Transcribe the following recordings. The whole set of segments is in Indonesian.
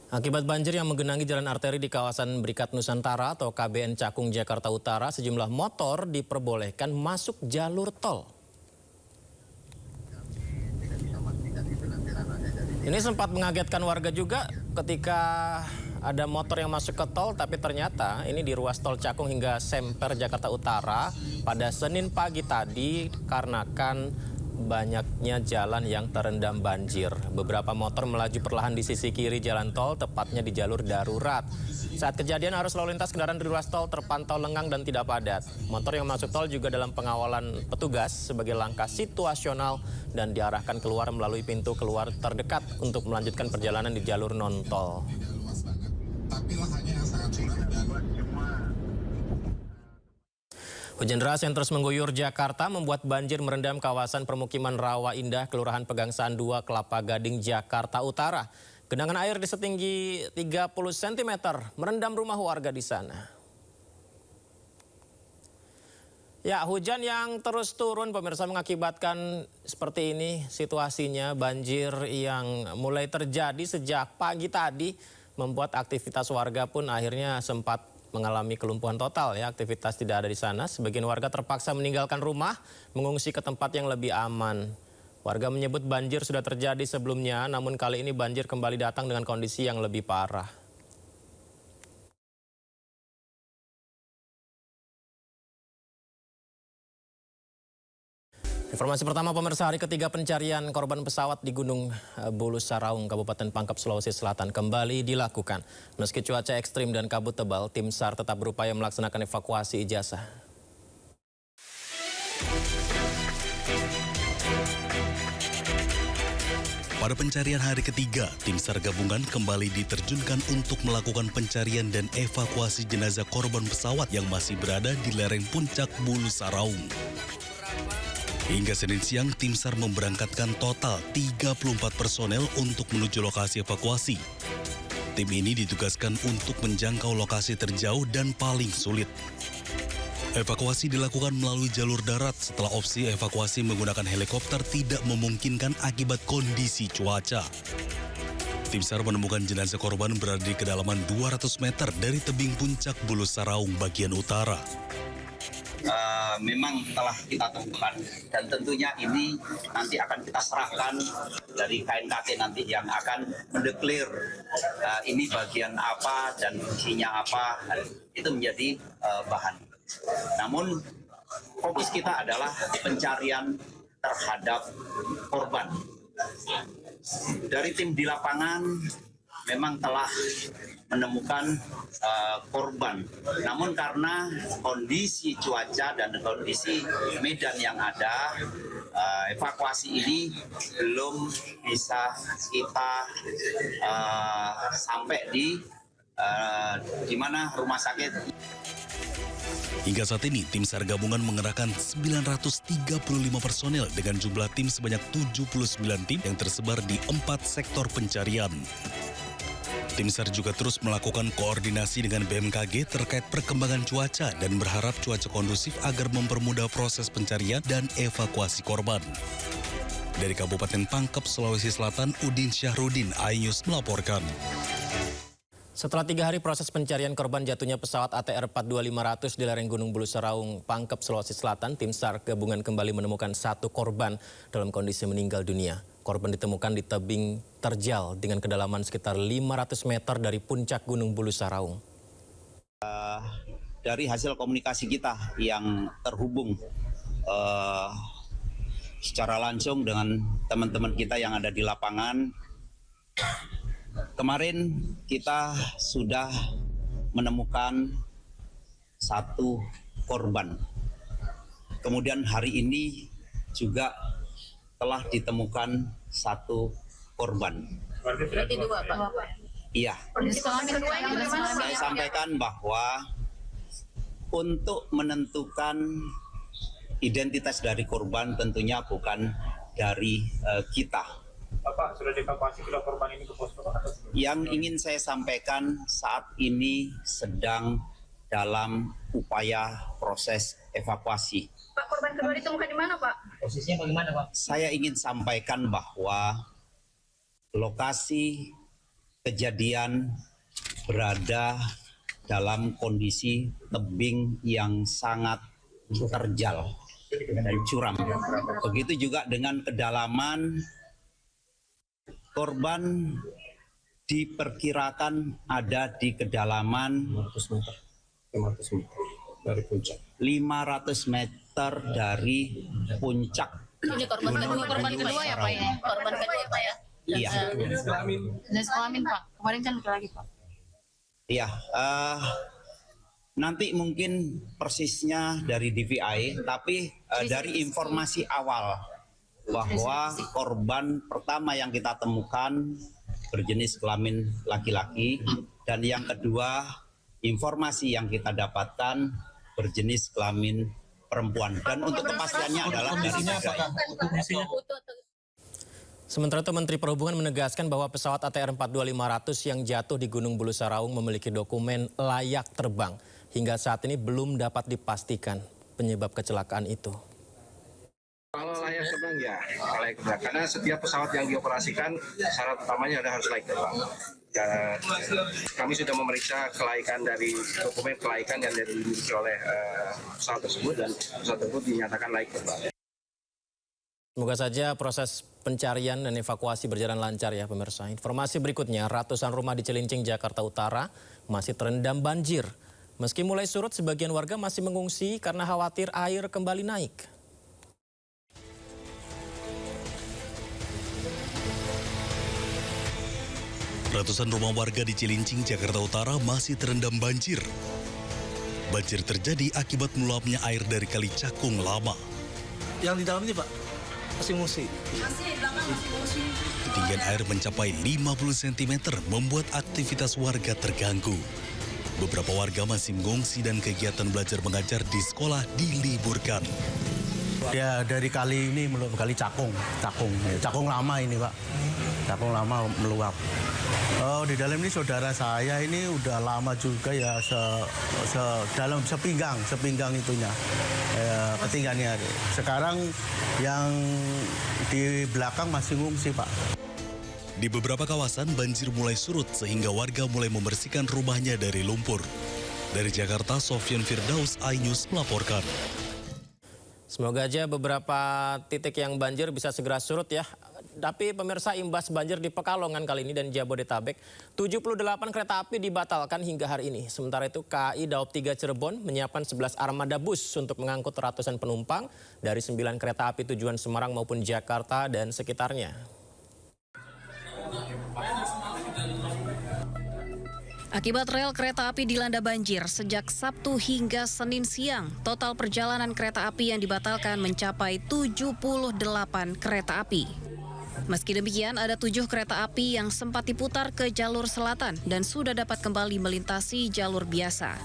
Akibat banjir yang menggenangi jalan arteri di kawasan Berikat Nusantara atau KBN Cakung, Jakarta Utara, sejumlah motor diperbolehkan masuk jalur tol. Ini sempat mengagetkan warga juga ketika ada motor yang masuk ke tol, tapi ternyata ini di ruas tol Cakung hingga Semper, Jakarta Utara pada Senin pagi tadi dikarenakan banyaknya jalan yang terendam banjir. Beberapa motor melaju perlahan di sisi kiri jalan tol, tepatnya di jalur darurat. Saat kejadian arus lalu lintas kendaraan di ruas tol terpantau lengang dan tidak padat. Motor yang masuk tol juga dalam pengawalan petugas sebagai langkah situasional dan diarahkan keluar melalui pintu keluar terdekat untuk melanjutkan perjalanan di jalur non-tol. Hujan deras yang terus mengguyur Jakarta membuat banjir merendam kawasan permukiman Rawa Indah, Kelurahan Pegangsaan 2, Kelapa Gading, Jakarta Utara. Genangan air di setinggi 30 cm merendam rumah warga di sana. Ya, hujan yang terus turun pemirsa mengakibatkan seperti ini situasinya. Banjir yang mulai terjadi sejak pagi tadi membuat aktivitas warga pun akhirnya sempat mengalami kelumpuhan total ya. Aktivitas tidak ada di sana. Sebagian warga terpaksa meninggalkan rumah, mengungsi ke tempat yang lebih aman. Warga menyebut banjir sudah terjadi sebelumnya, namun kali ini banjir kembali datang dengan kondisi yang lebih parah. Informasi pertama pemirsa, hari ketiga pencarian korban pesawat di Gunung Bulu Saraung, Kabupaten Pangkep, Sulawesi Selatan kembali dilakukan. Meski cuaca ekstrim dan kabut tebal, tim SAR tetap berupaya melaksanakan evakuasi ijazah. Pada pencarian hari ketiga, tim SAR gabungan kembali diterjunkan untuk melakukan pencarian dan evakuasi jenazah korban pesawat yang masih berada di lereng puncak Bulu Saraung. Hingga Senin siang, tim SAR memberangkatkan total 34 personel untuk menuju lokasi evakuasi. Tim ini ditugaskan untuk menjangkau lokasi terjauh dan paling sulit. Evakuasi dilakukan melalui jalur darat setelah opsi evakuasi menggunakan helikopter tidak memungkinkan akibat kondisi cuaca. Tim SAR menemukan jenazah korban berada di kedalaman 200 meter dari tebing puncak Bulu Saraung bagian utara. Memang telah kita temukan dan tentunya ini nanti akan kita serahkan dari KNKT nanti yang akan mendeklir ini bagian apa dan fungsinya apa, itu menjadi bahan. Namun fokus kita adalah pencarian terhadap korban. Dari tim di lapangan memang telah menemukan korban. Namun karena kondisi cuaca dan kondisi medan yang ada, evakuasi ini belum bisa kita sampai di mana rumah sakit. Hingga saat ini, tim SAR gabungan mengerahkan 935 personel dengan jumlah tim sebanyak 79 tim yang tersebar di 4 sektor pencarian. Tim SAR juga terus melakukan koordinasi dengan BMKG terkait perkembangan cuaca dan berharap cuaca kondusif agar mempermudah proses pencarian dan evakuasi korban. Dari Kabupaten Pangkep, Sulawesi Selatan, Udin Syahrudin, iNews melaporkan. Setelah 3 hari proses pencarian korban jatuhnya pesawat ATR 42500 di lereng Gunung Bulu Saraung, Pangkep, Sulawesi Selatan, tim SAR gabungan kembali menemukan 1 korban dalam kondisi meninggal dunia. Korban ditemukan di tebing terjal dengan kedalaman sekitar 500 meter dari puncak Gunung Bulu Saraung. Dari hasil komunikasi kita yang terhubung secara langsung dengan teman-teman kita yang ada di lapangan, kemarin kita sudah menemukan 1 korban. Kemudian hari ini juga telah ditemukan 1 korban. Berarti 2, Pak? Iya. Saya sampaikan bahwa untuk menentukan identitas dari korban tentunya bukan dari kita. Bapak, sudah dievakuasi kedua korban ini ke posko? Yang ingin saya sampaikan saat ini sedang dalam upaya proses evakuasi. Pak, korban kedua ditemukan di mana, Pak? Posisinya bagaimana, Pak? Saya ingin sampaikan bahwa lokasi kejadian berada dalam kondisi tebing yang sangat terjal dan curam. Begitu juga dengan kedalaman, korban diperkirakan ada di kedalaman 500 meter dari puncak. Ini korban kedua ya Pak ya? Korban kedua Pak ya? Iya. Jenis kelamin Pak. Kemarin kan lagi Pak. Iya. Nanti mungkin persisnya dari DVI, tapi dari informasi awal bahwa korban pertama yang kita temukan berjenis kelamin laki-laki, dan yang kedua informasi yang kita dapatkan berjenis kelamin perempuan, dan untuk kepastiannya adalah dari DVI. Sementara itu Menteri Perhubungan menegaskan bahwa pesawat ATR 42500 yang jatuh di Gunung Bulu Saraung memiliki dokumen layak terbang. Hingga saat ini belum dapat dipastikan penyebab kecelakaan itu. Kalau layak terbang ya, layak terbang. Karena setiap pesawat yang dioperasikan syarat utamanya adalah harus layak terbang. Dan kami sudah memeriksa kelaikan dari dokumen kelaikan yang dimiliki oleh pesawat tersebut, dan pesawat tersebut dinyatakan layak terbang. Semoga saja proses pencarian dan evakuasi berjalan lancar ya pemirsa. Informasi berikutnya, ratusan rumah di Cilincing, Jakarta Utara masih terendam banjir. Meski mulai surut, sebagian warga masih mengungsi karena khawatir air kembali naik. Ratusan rumah warga di Cilincing, Jakarta Utara masih terendam banjir. Banjir terjadi akibat meluapnya air dari Kali Cakung Lama. Yang di dalam ini Pak, masih ngungsi. Ketinggian air mencapai 50 cm membuat aktivitas warga terganggu. Beberapa warga masih mengungsi dan kegiatan belajar mengajar di sekolah diliburkan. Ya dari kali ini meluap, kali Cakung Lama ini Pak. Cakung Lama meluap. Oh, di dalam ini saudara saya ini udah lama juga ya, dalam sepinggang itunya ketinggiannya. Sekarang yang di belakang masih ngungsi Pak. Di beberapa kawasan banjir mulai surut sehingga warga mulai membersihkan rumahnya dari lumpur. Dari Jakarta, Sofyan Firdaus, iNews melaporkan. Semoga aja beberapa titik yang banjir bisa segera surut ya. Tapi pemirsa, imbas banjir di Pekalongan kali ini dan Jabodetabek, 78 kereta api dibatalkan hingga hari ini. Sementara itu KAI Daob 3 Cirebon menyiapkan 11 armada bus untuk mengangkut ratusan penumpang dari 9 kereta api tujuan Semarang maupun Jakarta dan sekitarnya. Akibat rel kereta api dilanda banjir sejak Sabtu hingga Senin siang, total perjalanan kereta api yang dibatalkan mencapai 78 kereta api. Meski demikian, ada 7 kereta api yang sempat diputar ke jalur selatan dan sudah dapat kembali melintasi jalur biasa.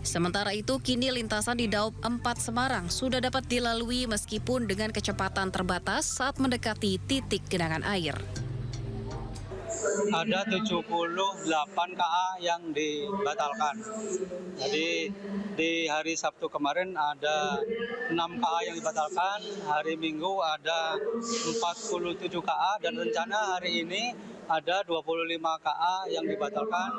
Sementara itu, kini lintasan di Daob 4 Semarang sudah dapat dilalui meskipun dengan kecepatan terbatas saat mendekati titik genangan air. Ada 78 KA yang dibatalkan. Jadi di hari Sabtu kemarin ada 6 KA yang dibatalkan, hari Minggu ada 47 KA, dan rencana hari ini ada 25 KA yang dibatalkan.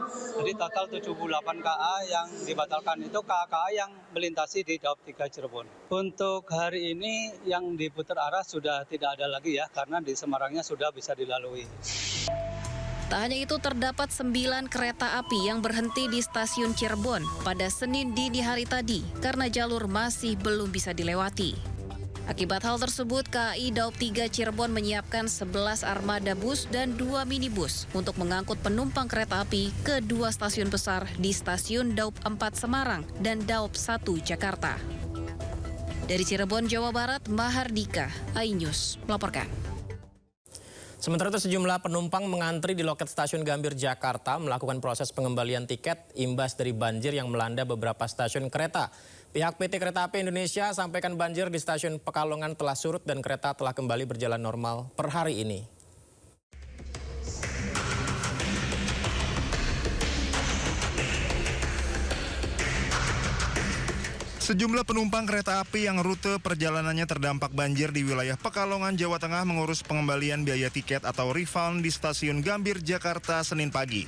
Jadi total 78 KA yang dibatalkan, itu KA yang melintasi di Daob 3 Cirebon. Untuk hari ini yang diputar arah sudah tidak ada lagi ya, karena di Semarangnya sudah bisa dilalui. Tak hanya itu, terdapat 9 kereta api yang berhenti di stasiun Cirebon pada Senin dini hari tadi karena jalur masih belum bisa dilewati. Akibat hal tersebut, KAI Daob 3 Cirebon menyiapkan 11 armada bus dan 2 minibus untuk mengangkut penumpang kereta api ke 2 stasiun besar di stasiun Daob 4 Semarang dan Daob 1 Jakarta. Dari Cirebon, Jawa Barat, Mahardika, iNews melaporkan. Sementara itu sejumlah penumpang mengantri di loket stasiun Gambir, Jakarta melakukan proses pengembalian tiket imbas dari banjir yang melanda beberapa stasiun kereta. Pihak PT Kereta Api Indonesia sampaikan banjir di stasiun Pekalongan telah surut dan kereta telah kembali berjalan normal per hari ini. Sejumlah penumpang kereta api yang rute perjalanannya terdampak banjir di wilayah Pekalongan, Jawa Tengah mengurus pengembalian biaya tiket atau refund di stasiun Gambir, Jakarta, Senin pagi.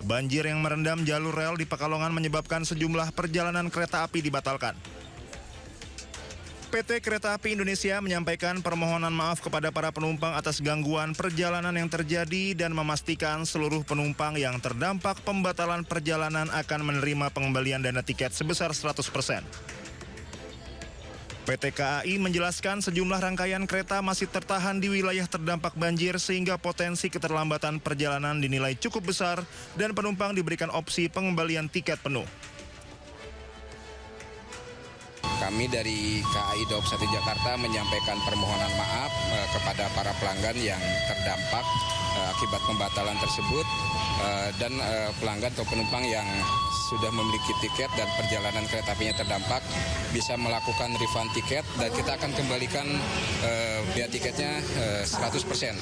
Banjir yang merendam jalur rel di Pekalongan menyebabkan sejumlah perjalanan kereta api dibatalkan. PT Kereta Api Indonesia menyampaikan permohonan maaf kepada para penumpang atas gangguan perjalanan yang terjadi dan memastikan seluruh penumpang yang terdampak pembatalan perjalanan akan menerima pengembalian dana tiket sebesar 100%. PT KAI menjelaskan sejumlah rangkaian kereta masih tertahan di wilayah terdampak banjir sehingga potensi keterlambatan perjalanan dinilai cukup besar dan penumpang diberikan opsi pengembalian tiket penuh. Kami dari KAI Daob 1 Jakarta menyampaikan permohonan maaf kepada para pelanggan yang terdampak akibat pembatalan tersebut dan pelanggan atau penumpang yang sudah memiliki tiket dan perjalanan kereta apinya terdampak bisa melakukan refund tiket dan kita akan kembalikan biaya tiketnya 100%.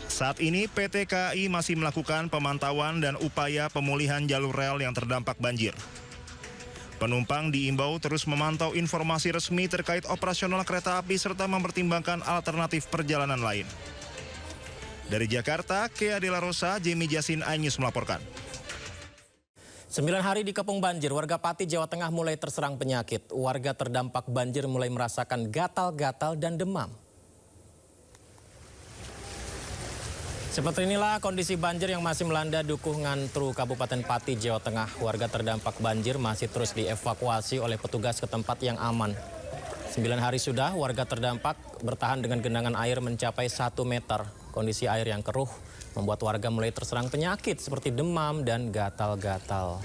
Saat ini PT KAI masih melakukan pemantauan dan upaya pemulihan jalur rel yang terdampak banjir. Penumpang diimbau terus memantau informasi resmi terkait operasional kereta api serta mempertimbangkan alternatif perjalanan lain. Dari Jakarta, Kea Dela Rosa, Jemi Jasin, iNews melaporkan. 9 hari dikepung banjir, warga Pati, Jawa Tengah mulai terserang penyakit. Warga terdampak banjir mulai merasakan gatal-gatal dan demam. Seperti inilah kondisi banjir yang masih melanda Dukuh Ngantru, Kabupaten Pati, Jawa Tengah. Warga terdampak banjir masih terus dievakuasi oleh petugas ke tempat yang aman. 9 hari sudah warga terdampak bertahan dengan genangan air mencapai 1 meter. Kondisi air yang keruh membuat warga mulai terserang penyakit seperti demam dan gatal-gatal.